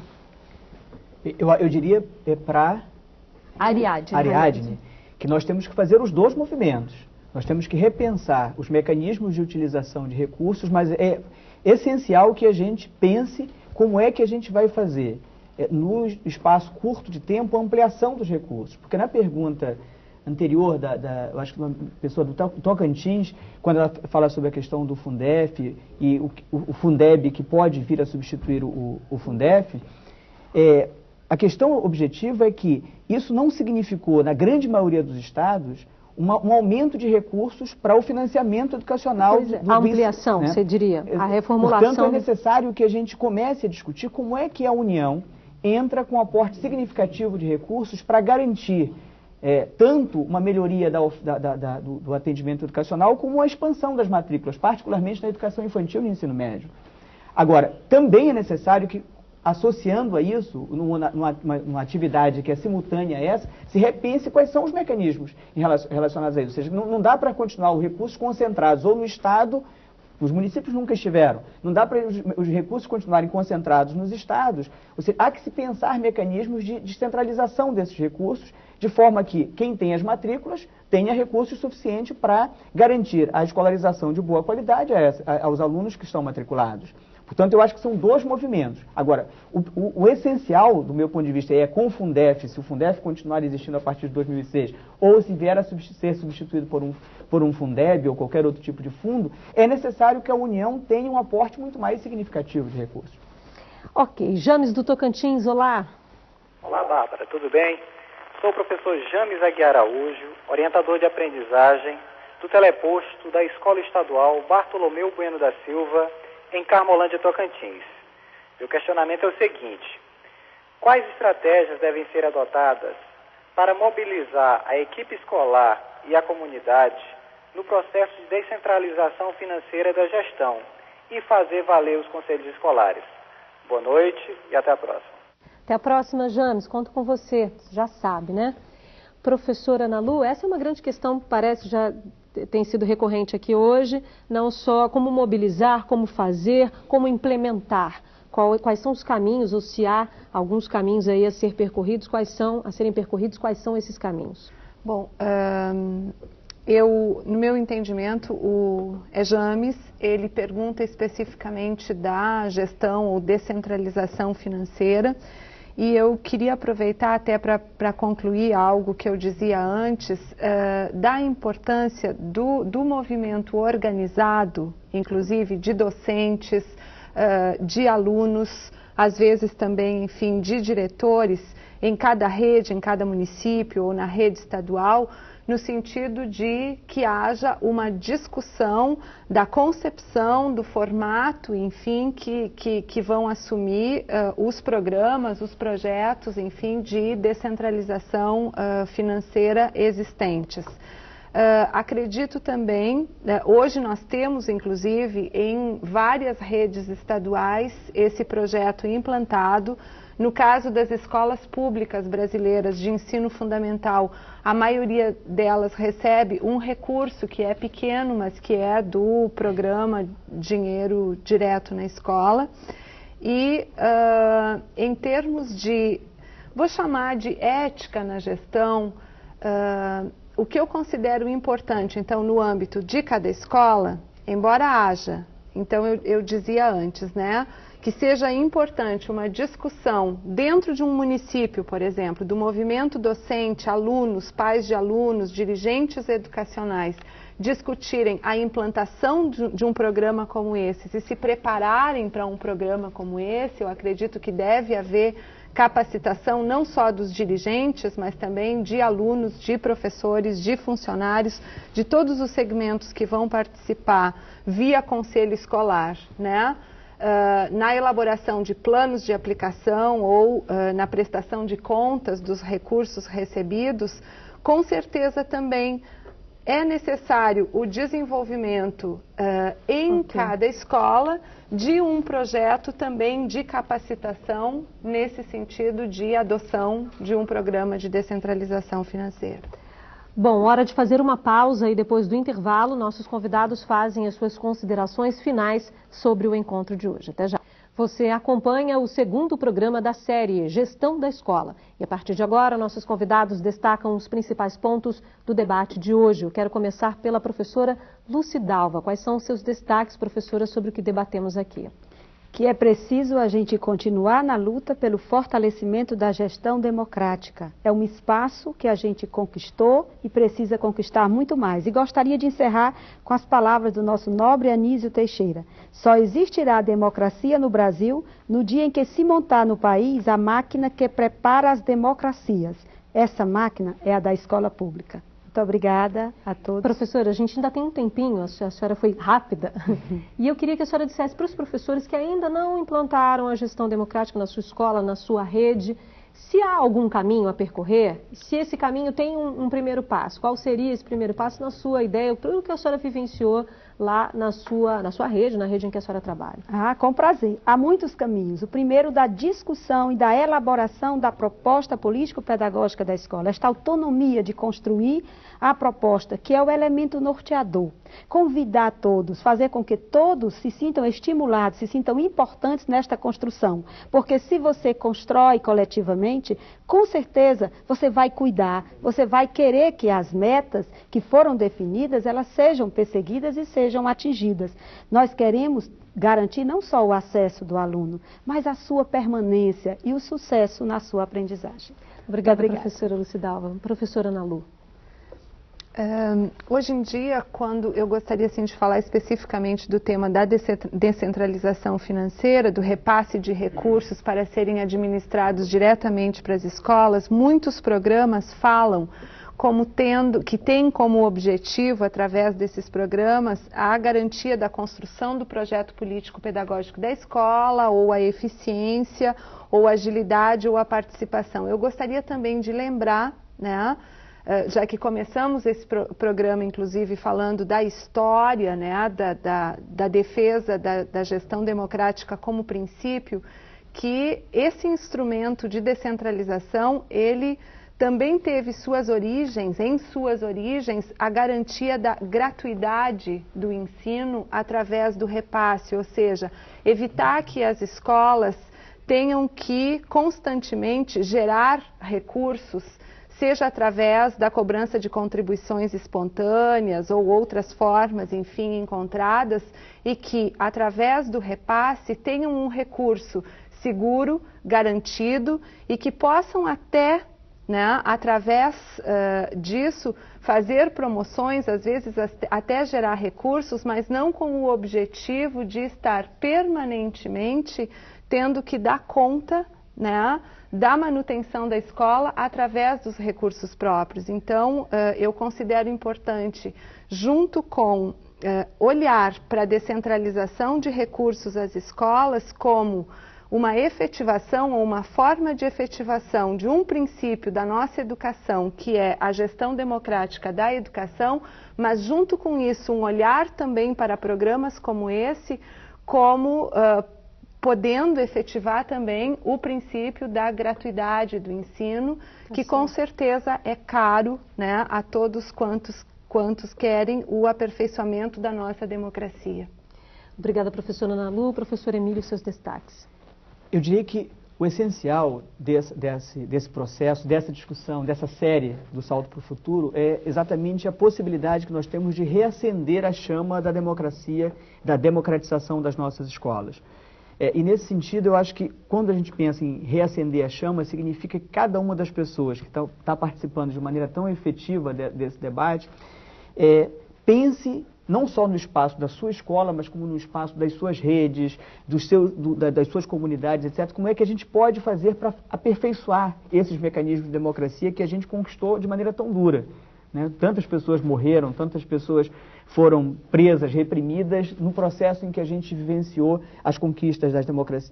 Eu diria para Ariadne, que nós temos que fazer os 2 movimentos. Nós temos que repensar os mecanismos de utilização de recursos, mas é essencial que a gente pense como é que a gente vai fazer no espaço curto de tempo, a ampliação dos recursos. Porque na pergunta anterior, eu acho que uma pessoa do Tocantins, quando ela fala sobre a questão do Fundef e o Fundeb que pode vir a substituir o Fundef, a questão objetiva é que isso não significou, na grande maioria dos estados, um aumento de recursos para o financiamento educacional. A ampliação, né? Você diria, a reformulação. Portanto, é necessário que a gente comece a discutir como é que a União entra com um aporte significativo de recursos para garantir tanto uma melhoria do atendimento educacional como a expansão das matrículas, particularmente na educação infantil e no ensino médio. Agora, também é necessário que, associando a isso, numa atividade que é simultânea a essa, se repense quais são os mecanismos relacionados a isso. Ou seja, não dá para continuar os recursos concentrados ou no Estado. Os municípios nunca estiveram. Não dá para os recursos continuarem concentrados nos estados. Ou seja, há que se pensar mecanismos de descentralização desses recursos, de forma que quem tem as matrículas tenha recursos suficientes para garantir a escolarização de boa qualidade aos alunos que estão matriculados. Portanto, eu acho que são 2 movimentos. Agora, o essencial, do meu ponto de vista, é com o Fundef, se o Fundef continuar existindo a partir de 2006, ou se vier a ser substituído por um Fundeb ou qualquer outro tipo de fundo, é necessário que a União tenha um aporte muito mais significativo de recursos. Ok. James do Tocantins, olá. Olá, Bárbara, tudo bem? Sou o professor James Aguiar Araújo, orientador de aprendizagem do teleposto da Escola Estadual Bartolomeu Bueno da Silva, em Carmolândia, Tocantins. Meu questionamento é o seguinte: quais estratégias devem ser adotadas para mobilizar a equipe escolar e a comunidade no processo de descentralização financeira da gestão e fazer valer os conselhos escolares? Boa noite e até a próxima. Até a próxima, James. Conto com você. Já sabe, né? Professora Ana Lu, essa é uma grande questão, parece já tem sido recorrente aqui hoje, não só como mobilizar, como fazer, como implementar. Quais são os caminhos, ou se há alguns caminhos aí a ser percorridos, quais são esses caminhos? Bom, no meu entendimento, o James, ele pergunta especificamente da gestão ou descentralização financeira, E eu queria aproveitar até para concluir algo que eu dizia antes, da importância do movimento organizado, inclusive de docentes, de alunos, às vezes também, enfim, de diretores, em cada rede, em cada município ou na rede estadual, no sentido de que haja uma discussão da concepção, do formato, enfim, que vão assumir os programas, os projetos, enfim, de descentralização financeira existentes. Acredito também, hoje nós temos inclusive em várias redes estaduais esse projeto implantado. No caso das escolas públicas brasileiras de ensino fundamental, a maioria delas recebe um recurso que é pequeno, mas que é do programa Dinheiro Direto na Escola. E em termos de, vou chamar de ética na gestão, o que eu considero importante, então, no âmbito de cada escola, embora haja, então eu dizia antes, né, que seja importante uma discussão dentro de um município, por exemplo, do movimento docente, alunos, pais de alunos, dirigentes educacionais, discutirem a implantação de um programa como esse e se prepararem para um programa como esse. Eu acredito que deve haver capacitação não só dos dirigentes, mas também de alunos, de professores, de funcionários, de todos os segmentos que vão participar via conselho escolar, né? Na elaboração de planos de aplicação ou na prestação de contas dos recursos recebidos. Com certeza também é necessário o desenvolvimento em cada escola de um projeto também de capacitação nesse sentido de adoção de um programa de descentralização financeira. Bom, hora de fazer uma pausa e depois do intervalo, nossos convidados fazem as suas considerações finais sobre o encontro de hoje. Até já. Você acompanha o segundo programa da série Gestão da Escola. E a partir de agora, nossos convidados destacam os principais pontos do debate de hoje. Eu quero começar pela professora Lucidalva. Quais são os seus destaques, professora, sobre o que debatemos aqui? Que é preciso a gente continuar na luta pelo fortalecimento da gestão democrática. É um espaço que a gente conquistou e precisa conquistar muito mais. E gostaria de encerrar com as palavras do nosso nobre Anísio Teixeira. Só existirá democracia no Brasil no dia em que se montar no país a máquina que prepara as democracias. Essa máquina é a da escola pública. Muito obrigada a todos. Professora, a gente ainda tem um tempinho, a senhora foi rápida. E eu queria que a senhora dissesse para os professores que ainda não implantaram a gestão democrática na sua escola, na sua rede, se há algum caminho a percorrer, se esse caminho tem um primeiro passo. Qual seria esse primeiro passo na sua ideia, pelo que a senhora vivenciou lá na sua rede, na rede em que a senhora trabalha? Com prazer. Há muitos caminhos. O primeiro da discussão e da elaboração da proposta político-pedagógica da escola. Esta autonomia de construir a proposta, que é o elemento norteador. Convidar todos, fazer com que todos se sintam estimulados, se sintam importantes nesta construção. Porque se você constrói coletivamente, com certeza você vai cuidar, você vai querer que as metas que foram definidas, elas sejam perseguidas e sejam atingidas. Nós queremos garantir não só o acesso do aluno, mas a sua permanência e o sucesso na sua aprendizagem. Obrigada, professora Lucidalva. Professora Ana Lu. Hoje em dia, quando eu gostaria assim, de falar especificamente do tema da descentralização financeira, do repasse de recursos para serem administrados diretamente para as escolas, muitos programas falam que tem como objetivo, através desses programas, a garantia da construção do projeto político-pedagógico da escola, ou a eficiência, ou a agilidade, ou a participação. Eu gostaria também de lembrar, né, já que começamos esse programa, inclusive, falando da história, né, da defesa da gestão democrática como princípio, que esse instrumento de descentralização, ele também teve em suas origens, a garantia da gratuidade do ensino através do repasse, ou seja, evitar que as escolas tenham que constantemente gerar recursos, seja através da cobrança de contribuições espontâneas ou outras formas, enfim, encontradas, e que, através do repasse, tenham um recurso seguro, garantido e que possam até, né, através disso, fazer promoções, às vezes até gerar recursos, mas não com o objetivo de estar permanentemente tendo que dar conta, né, da manutenção da escola através dos recursos próprios. Então, eu considero importante, junto com olhar para a descentralização de recursos às escolas, como uma efetivação ou uma forma de efetivação de um princípio da nossa educação, que é a gestão democrática da educação, mas junto com isso um olhar também para programas como esse, como podendo efetivar também o princípio da gratuidade do ensino, que com certeza é caro, né, a todos quantos querem o aperfeiçoamento da nossa democracia. Obrigada, professora Ana Lu. Professor Emílio, seus destaques. Eu diria que o essencial desse processo, dessa discussão, dessa série do Salto para o Futuro é exatamente a possibilidade que nós temos de reacender a chama da democracia, da democratização das nossas escolas. E nesse sentido, eu acho que quando a gente pensa em reacender a chama, significa que cada uma das pessoas que está participando de maneira tão efetiva desse debate, pense não só no espaço da sua escola, mas como no espaço das suas redes, das suas comunidades, etc. Como é que a gente pode fazer para aperfeiçoar esses mecanismos de democracia que a gente conquistou de maneira tão dura, né? Tantas pessoas morreram, tantas pessoas foram presas, reprimidas, no processo em que a gente vivenciou as conquistas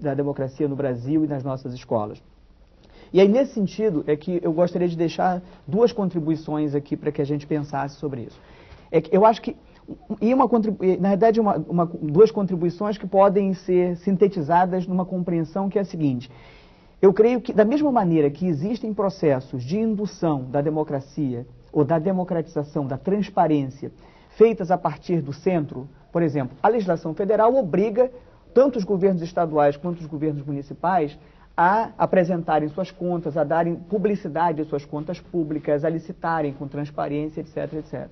da democracia no Brasil e nas nossas escolas. E aí, nesse sentido, é que eu gostaria de deixar duas contribuições aqui para que a gente pensasse sobre isso. Eu acho que, na verdade, duas contribuições que podem ser sintetizadas numa compreensão que é a seguinte. Eu creio que, da mesma maneira que existem processos de indução da democracia ou da democratização, da transparência, feitas a partir do centro, por exemplo, a legislação federal obriga tanto os governos estaduais quanto os governos municipais a apresentarem suas contas, a darem publicidade às suas contas públicas, a licitarem com transparência, etc, etc.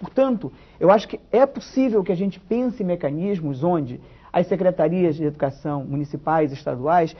Portanto, eu acho que é possível que a gente pense em mecanismos onde as secretarias de educação municipais e estaduais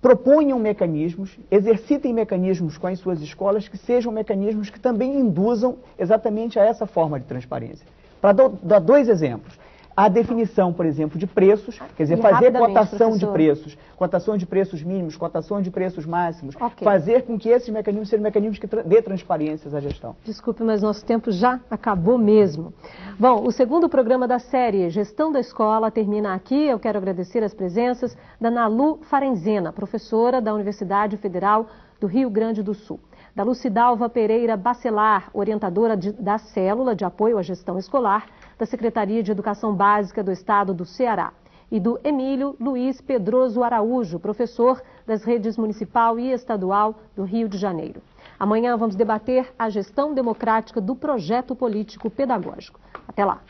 proponham mecanismos, exercitem mecanismos com as suas escolas que sejam mecanismos que também induzam exatamente a essa forma de transparência. Para dar dois exemplos. A definição, por exemplo, de preços, quer dizer, fazer cotação de preços, cotação de preços mínimos, cotação de preços máximos, fazer com que esses mecanismos sejam mecanismos que dê transparência à gestão. Desculpe, mas nosso tempo já acabou mesmo. Bom, o segundo programa da série Gestão da Escola termina aqui. Eu quero agradecer as presenças da Ana Lu Farenzena, professora da Universidade Federal do Rio Grande do Sul, da Lucidalva Pereira Bacelar, orientadora da Célula de Apoio à Gestão Escolar da Secretaria de Educação Básica do Estado do Ceará, e do Emílio Luiz Pedroso Araújo, professor das redes municipal e estadual do Rio de Janeiro. Amanhã vamos debater a gestão democrática do projeto político pedagógico. Até lá!